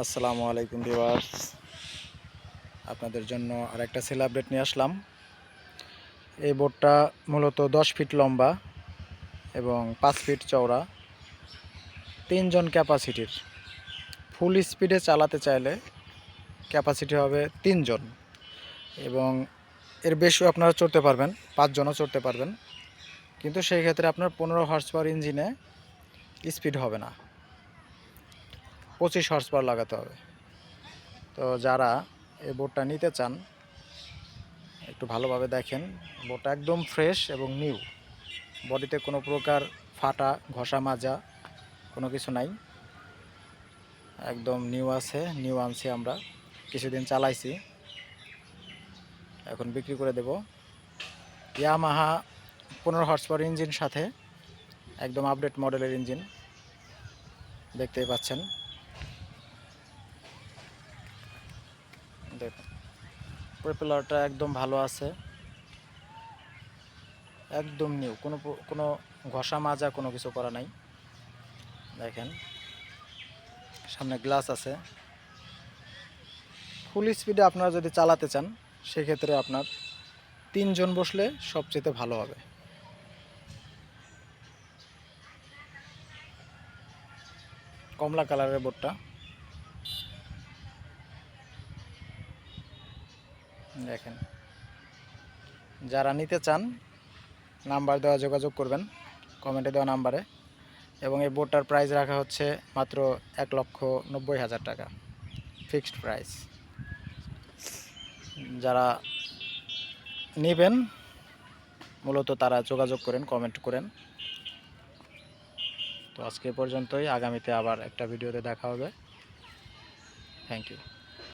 আসসালামু আলাইকুম ভিউয়ার্স, আপনাদের জন্য আরেকটা সেল আপডেট নিয়ে আসলাম। এই বোটটা মূলত 10 ফিট লম্বা এবং 5 ফিট চওড়া, 3 জন ক্যাপাসিটির। ফুল স্পিডে চালাতে চাইলে ক্যাপাসিটি হবে 3 জন এবং এর বেশিও আপনারা চড়তে পারবেন, 5 জনও চড়তে পারবেন। কিন্তু সেই ক্ষেত্রে আপনার 15 হর্স পাওয়ার ইঞ্জিনে স্পিড হবে না, 25 হর্স পাওয়ার লাগাতে হবে। তো যারা এই বোটটা নিতে চান একটু ভালোভাবে দেখেন। বোটটা একদম ফ্রেশ এবং নিউ, বডিতে কোনো প্রকার ফাটা ঘষা মাজা কোনো কিছু নাই, একদম নিউ আছে। নিউ আনছি আমরা, কিছুদিন চালাইছি, এখন বিক্রি করে দেব। ইয়ামাহা 15 হর্স পাওয়ার ইঞ্জিন সাথে একদম আপডেট মডেলের ইঞ্জিন দেখতেই পাচ্ছেন। দেখুন প্রপেলারটা একদম ভালো আছে, একদম নিউ, কোনো ঘষা মাজা কোনো কিছু করা নাই। দেখেন সামনে গ্লাস আছে। ফুল স্পিডে আপনারা যদি চালাতে চান সেক্ষেত্রে আপনার 3 জন বসলে সবচেয়ে ভালো হবে। কমলা কালারের বোটটা দেখেন। যারা নিতে চান নাম্বার দেওয়া যোগাযোগ করবেন, কমেন্টে দেওয়া নাম্বারে। এবং এই বোটটার প্রাইস রাখা হচ্ছে মাত্র 1,90,000 টাকা, ফিক্সড প্রাইস। যারা নেবেন মূলত তারা যোগাযোগ করেন, কমেন্ট করেন। তো আজকে পর্যন্তই, আগামীতে আবার একটা ভিডিওতে দেখা হবে। Thank you.